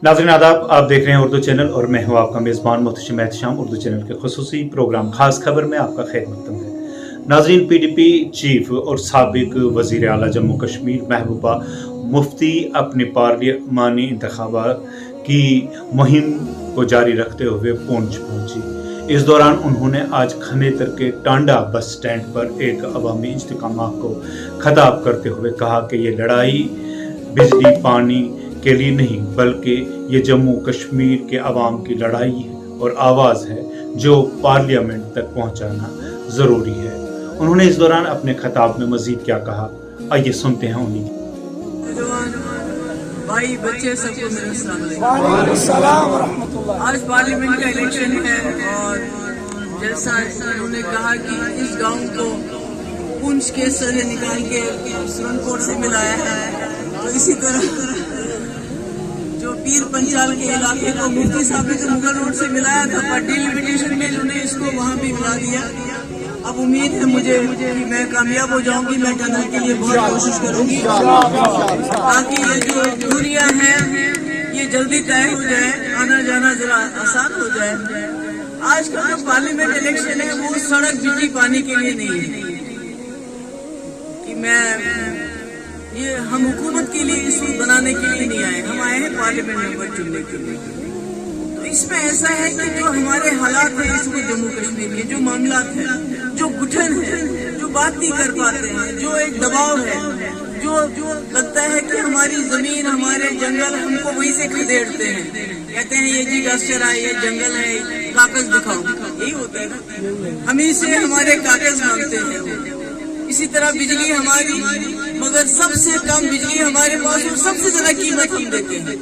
नाज़रीन आदाब, आप देख रहे हैं उर्दू चैनल और मैं हूं आपका मेज़बान मोहतशिम एहतशाम। उर्दू चैनल के खुसूसी प्रोग्राम खास खबर में आपका खैर मकदम है। नाज़रीन, PDP चीफ और साबिक वज़ीर आला जम्मू कश्मीर महबूबा मुफ्ती अपनी पार्लियामानी इंतखाबात की मुहिम को जारी रखते हुए पूंछ पहुंची। इस दौरान उन्होंने आज खनेतर के टांडा बस स्टैंड पर एक अवामी इज्तिमा को खिताब करते हुए कहा कि ये लड़ाई बिजली पानी के लिए नहीं बल्कि ये जम्मू कश्मीर के अवाम की लड़ाई है और आवाज़ है जो पार्लियामेंट तक पहुंचाना ज़रूरी है। उन्होंने इस दौरान अपने खिताब में मज़ीद क्या कहा, आइए सुनते हैं उन्हीं। भाई बच्चे सबको मेरा सलाम। आज पार्लियामेंट का इलेक्शन है और जैसा उन्होंने कहा कि इस गांव को पूंछ के सरे निकाल के सुरनकोट से मिलाया है, तो इसी तरह जो पीर पंचाल के इलाके को मुफ्ती साहब ने मुगल रोड से मिलाया था, पर डिलिमिटेशन में उन्होंने इसको वहाँ भी मिला दिया। अब उम्मीद है मुझे कि मैं कामयाब हो जाऊंगी। मैं टनल के लिए बहुत कोशिश करूंगी ताकि ये जो दूरियां हैं ये जल्दी तय हो जाए, आना जाना जरा आसान हो जाए। आज का जो पार्लियामेंट इलेक्शन है वो सड़क बिजली पानी के लिए नहीं है कि ये हम हुकूमत के लिए इशू बनाने के लिए नहीं आए, हम आए हैं पार्लियामेंट मेंबर चुनने के लिए। तो इसमें ऐसा है कि जो हमारे हालात हैं इसको जम्मू कश्मीर के जो मामलात हैं, जो घुटन है, जो बात नहीं कर पाते हैं, जो एक दबाव है, जो लगता है कि हमारी जमीन हमारे जंगल हमको वहीं से खदेड़ते हैं, कहते हैं ये जी गस्टर है, ये जंगल है, कागज दिखाओ, यही होता है। हम ही से हमारे कागज मांगते हैं। इसी तरह बिजली हमारी, मगर सबसे कम बिजली हमारे पास और सबसे ज्यादा कीमत हम देते हैं,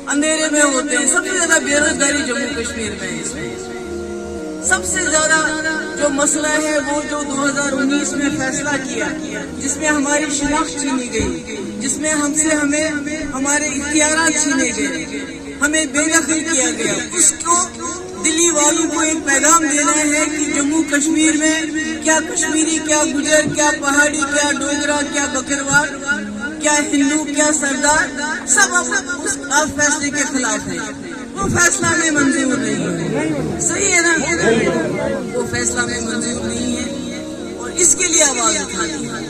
अंधेरे में होते हैं। सबसे ज्यादा बेरोजगारी जम्मू कश्मीर में है। सबसे ज्यादा जो मसला है वो जो 2019 में फैसला किया जिसमें हमारी शिनाख्त छीनी गई, जिसमें हमें हमारे इख्तियारात छीने गए, हमें बेदखल किया गया, उसको दिल्ली वालों को एक पैगाम देना है कि जम्मू कश्मीर में क्या कश्मीरी, क्या गुजर, क्या पहाड़ी, क्या डोगरा, क्या बकरवाल, क्या हिंदू, क्या सरदार, सब उस फैसले के खिलाफ है। वो फैसला में मंजूर नहीं है, सही है ना? वो फैसला में मंजूर नहीं है और इसके लिए आवाज उठानी है,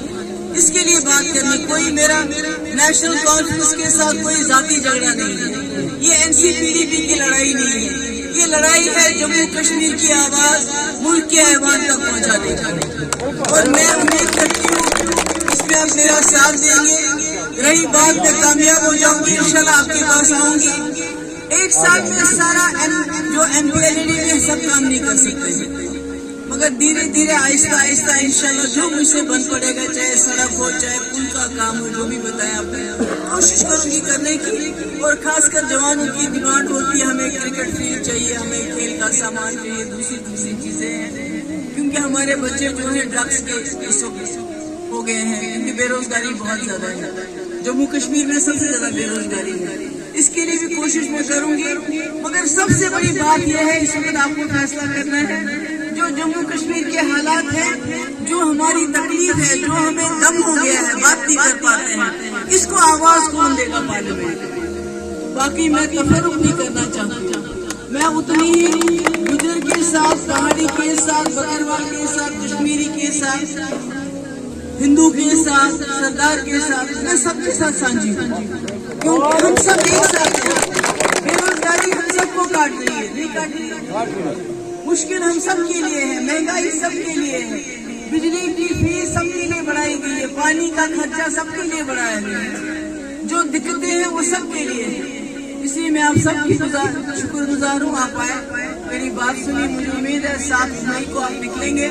इसके लिए बात करनी। कोई मेरा नेशनल कॉन्फ्रेंस के साथ कोई जाति झगड़ा नहीं है, ये NCPDP की लड़ाई नहीं है, ये लड़ाई है जम्मू कश्मीर की आवाज मुल्क के ऐवान तक पहुंचाने की। और मैं उम्मीद करती हूँ इसमें आप मेरा साथ देंगे। रही बात मैं कामयाब हो जाऊंगी, इंशाल्लाह आपके पास आऊंगी। एक साल में सारा जो MPLD में सब काम नहीं कर सकते, मगर धीरे धीरे आहिस्ता आहिस्ता इंशाल्लाह जो मुझसे बन पड़ेगा, चाहे सड़क हो, चाहे पुल का काम हो, जो भी बताया आपने, कोशिश करूंगी करने की। और खासकर जवानों की डिमांड होती है, हमें क्रिकेट फील्ड चाहिए, हमें खेल का सामान चाहिए, दूसरी चीजें हैं, क्योंकि हमारे बच्चे जो है ड्रग्स के हो गए हैं, क्योंकि बेरोजगारी बहुत ज्यादा है जम्मू कश्मीर में, सबसे ज्यादा बेरोजगारी है। इसके लिए भी कोशिश मैं करूंगी, मगर सबसे बड़ी बात यह है इस वक्त आपको फैसला करना है जो जम्मू कश्मीर के हालात हैं, जो हमारी तकलीफ है, जो हमें दम हो गया है, बात नहीं कर पाते हैं, इसको आवाज कौन देगा पार्लियामेंट में? बाकी मैं तफर्रुक नहीं करना चाहती, मैं उतनी ही गुजर के साथ, पहाड़ी के साथ, बकरवाल के साथ, कश्मीरी के साथ, हिंदू के साथ, सरदार के साथ, मैं सबके साथ साझी हूँ, क्योंकि हम सब एक साथ हैं। बेरोजगारी हम सबको काट रही है, नहीं काट रही है, मुश्किल हम सब के लिए है, महंगाई सबके लिए है, बिजली की फीस सबके लिए बढ़ाई गई है, पानी का खर्चा सबके लिए बढ़ाया गया है, जो दिक्कतें हैं वो सबके लिए है। इसलिए मैं आप सबकी शुक्रगुजार हूँ, आप आए, मेरी बात सुनी। मुझे उम्मीद है 7 मई को आप निकलेंगे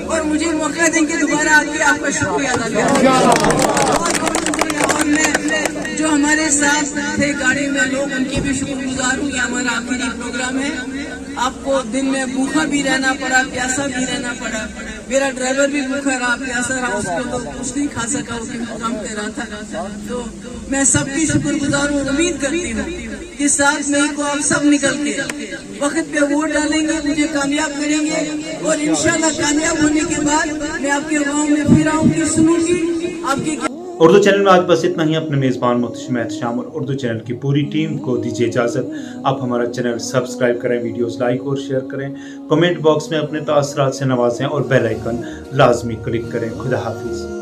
और मुझे मौका देंगे दोबारा आके आपका शुक्रिया अदा करें। और मैं जो हमारे साथ थे गाड़ी में लोग, उनके भी शुक्रगुजार हूँ। ये हमारा आखिरी प्रोग्राम है, आपको दिन में भूखा भी रहना पड़ा, प्यासा भी रहना पड़ा। मेरा ड्राइवर भी भूखा रहा, प्यासा रहा, उसको तो कुछ नहीं खा सका, वो काम कर रहा था। तो मैं सबकी शुक्रगुजार हूँ। उम्मीद करती हूँ कि 7 मई को आप सब निकल के वक्त पे वोट डालेंगे, मुझे कामयाब करेंगे और इंशाल्लाह कामयाब होने के बाद मैं आपके गाँव में फिर आऊंगी, सुनूंगी आपकी اردو چینل میں آج بس اتنا ہی. اپنے میزبان محتشم احتشام اور اردو چینل کی پوری ٹیم کو دیجیے اجازت. آپ ہمارا چینل سبسکرائب کریں, ویڈیوز لائک اور شیئر کریں, کمنٹ باکس میں اپنے تاثرات سے نوازیں اور بیل آئیکن لازمی کلک کریں. خدا حافظ.